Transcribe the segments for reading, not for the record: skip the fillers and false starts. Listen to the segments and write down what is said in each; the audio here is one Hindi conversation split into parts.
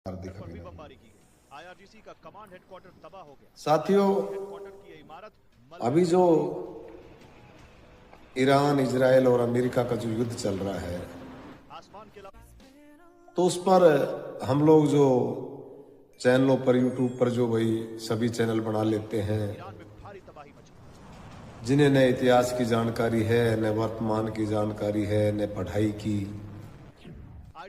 हार्दिक पर भी अभिनंदन। बमबारी की गई। आईआरजीसी का कमांड हेडक्वार्टर तबाह हो गया। साथियों, हेडक्वार्टर की ये इमारत अभी जो ईरान, इजराइल और अमेरिका का जो युद्ध चल रहा है, आसमान के अलावा तो उस पर हम लोग जो चैनलों पर, यूट्यूब पर जो भाई सभी चैनल बना लेते हैं, ईरान में भारी तबाही मची। जिन्हें न इतिहास की जानकारी है, न वर्तमान की जानकारी है, न पढ़ाई की,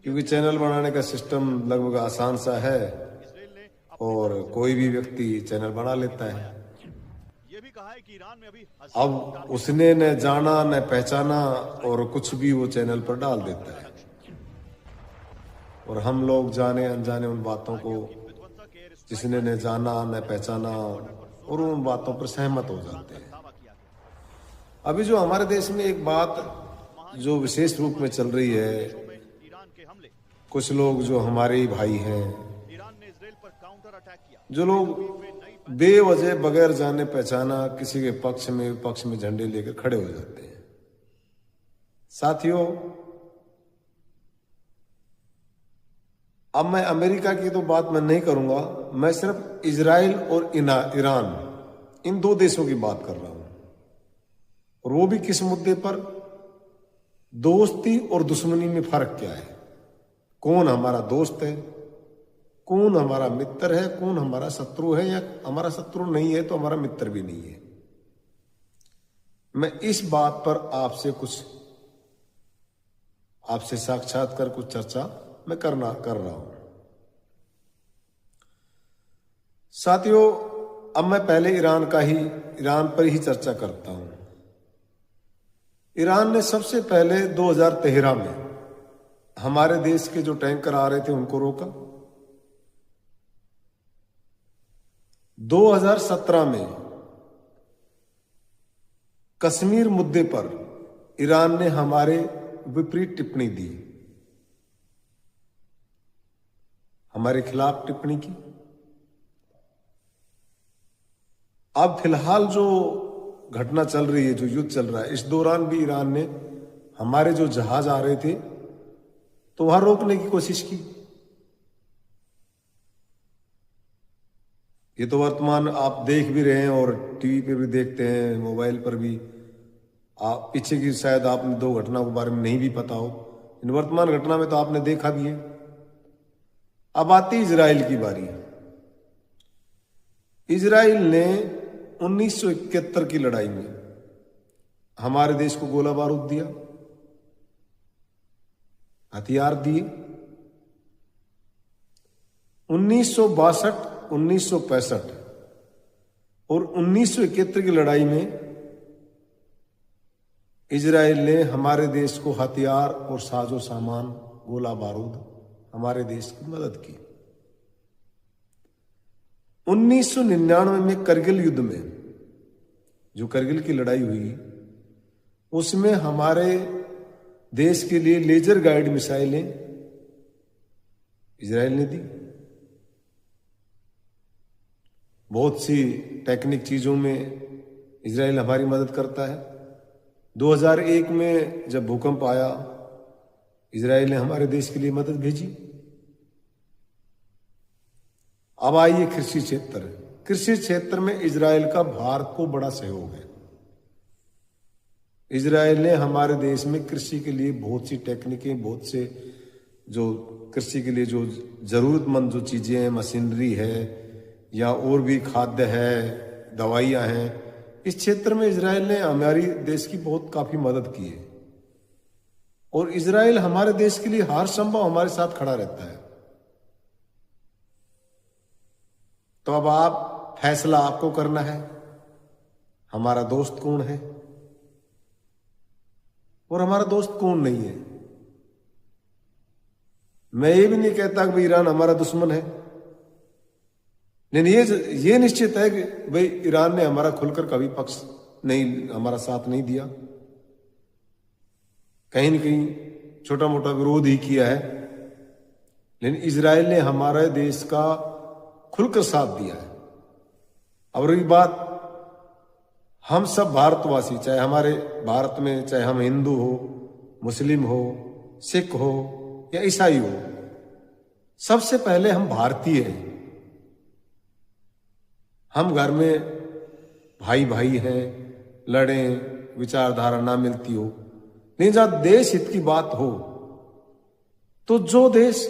क्योंकि चैनल बनाने का सिस्टम लगभग आसान सा है इसराइल ने अपनी और तरफ से कोई भी व्यक्ति चैनल बना लेता है। ये भी कहा है कि ईरान में अभी अब उसने न जाना न पहचाना और कुछ भी वो चैनल पर डाल देता है, और हम लोग जाने अनजाने उन बातों को, विध्वंसक एयर जिसने न जाना न पहचाना, और उन बातों पर सहमत हो जाते हैं। दावा किया गया। अभी जो हमारे देश में एक बात जो विशेष रूप में चल रही है, देशों में ईरान के हमले। कुछ लोग जो हमारे ही भाई हैं, ईरान ने इसराइल पर काउंटर अटैक किया। जो लोग बेवजह बगैर जाने पहचाना किसी के पक्ष में विपक्ष में झंडे लेकर खड़े हो जाते हैं। साथियों, अब मैं अमेरिका की तो बात मैं नहीं करूंगा, मैं सिर्फ इजराइल और ईरान, इन दो देशों की बात कर रहा हूं, और वो भी किस मुद्दे पर? दोस्ती और दुश्मनी में फर्क क्या है? कौन हमारा दोस्त है, कौन हमारा मित्र है, कौन हमारा शत्रु है, या हमारा शत्रु नहीं है तो हमारा मित्र भी नहीं है। मैं इस बात पर आपसे साक्षात्कार कुछ चर्चा मैं कर रहा हूं। साथियों, अब मैं पहले ईरान पर ही चर्चा करता हूं। ईरान ने सबसे पहले 2013 में हमारे देश के जो टैंकर आ रहे थे उनको रोका। 2017 में कश्मीर मुद्दे पर ईरान ने हमारे विपरीत टिप्पणी दी, हमारे खिलाफ टिप्पणी की। अब फिलहाल जो घटना चल रही है, जो युद्ध चल रहा है, इस दौरान भी ईरान ने हमारे जो जहाज आ रहे थे तो वहां रोकने की कोशिश की। ये तो वर्तमान आप देख भी रहे हैं और टीवी पे भी देखते हैं, मोबाइल पर भी। आप पीछे की शायद आपने दो घटना के बारे में नहीं भी पता हो, इन वर्तमान घटना में तो आपने देखा भी है। अब आती इजराइल की बारी। इजराइल ने 1971 की लड़ाई में हमारे देश को गोला बारूद दिया, हथियार दिए। 1962, 1965 और 1971 की लड़ाई में इजराइल ने हमारे देश को हथियार और साजो सामान, गोला बारूद, हमारे देश की मदद की। 1999 में करगिल युद्ध में, जो करगिल की लड़ाई हुई, उसमें हमारे देश के लिए लेजर गाइड मिसाइलें इजराइल ने दी। बहुत सी टेक्निक चीजों में इजराइल हमारी मदद करता है। 2001 में जब भूकंप आया, इजराइल ने हमारे देश के लिए मदद भेजी। अब आइए कृषि क्षेत्र। कृषि क्षेत्र में इजराइल का भारत को बड़ा सहयोग है। इजराइल ने हमारे देश में कृषि के लिए बहुत सी टेक्निकें, बहुत से जो कृषि के लिए जो जरूरतमंद जो चीजें हैं, मशीनरी है या और भी खाद्य है, दवाइयां हैं, इस क्षेत्र में इजराइल ने हमारी देश की काफी मदद की है। और इजराइल हमारे देश के लिए हर संभव हमारे साथ खड़ा रहता है। तो अब फैसला आपको करना है, हमारा दोस्त कौन है और हमारा दोस्त कौन नहीं है। मैं ये भी नहीं कहता कि भाई ईरान हमारा दुश्मन है, लेकिन ये निश्चित है कि भाई ईरान ने हमारा खुलकर कभी पक्ष नहीं, हमारा साथ नहीं दिया। कहीं न कहीं छोटा मोटा विरोध ही किया है, लेकिन इजराइल ने हमारे देश का खुलकर साथ दिया है। और रही बात, हम सब भारतवासी, चाहे हमारे भारत में, चाहे हम हिंदू हो, मुस्लिम हो, सिख हो या ईसाई हो, सबसे पहले हम भारतीय हैं। हम घर में भाई भाई हैं, लड़ें, विचारधारा ना मिलती हो, लेकिन जहां देश हित की बात हो तो जो देश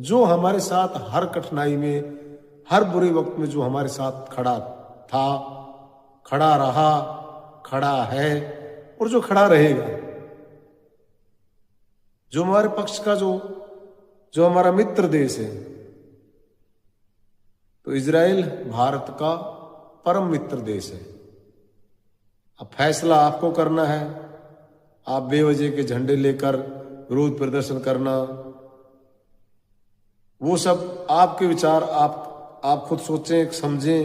जो हमारे साथ हर कठिनाई में, हर बुरे वक्त में जो हमारे साथ खड़ा था, खड़ा रहा, खड़ा है और जो खड़ा रहेगा, जो हमारे पक्ष का जो हमारा मित्र देश है, तो इजराइल भारत का परम मित्र देश है। अब फैसला आपको करना है। आप बेवजह के झंडे लेकर विरोध प्रदर्शन करना, वो सब आपके विचार, आप खुद सोचें, समझें।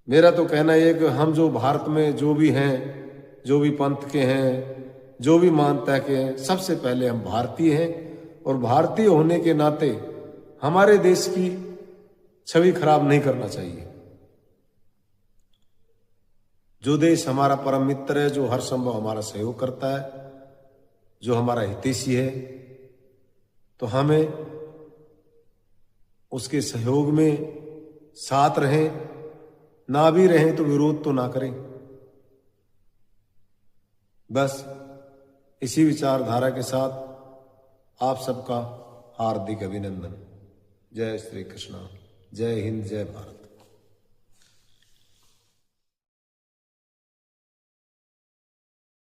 मेरा तो कहना ये कि हम जो भारत में जो भी हैं, जो भी पंथ के हैं, जो भी मानता के हैं, सबसे पहले हम भारतीय हैं और भारतीय होने के नाते हमारे देश की छवि खराब नहीं करना चाहिए। जो देश हमारा परम मित्र है, जो हर संभव हमारा सहयोग करता है, जो हमारा हितैषी है, तो हमें उसके सहयोग में साथ रहें, ना भी रहें तो विरोध तो ना करें। बस इसी विचारधारा के साथ आप सबका हार्दिक अभिनंदन। जय श्री कृष्णा, जय हिंद, जय भारत।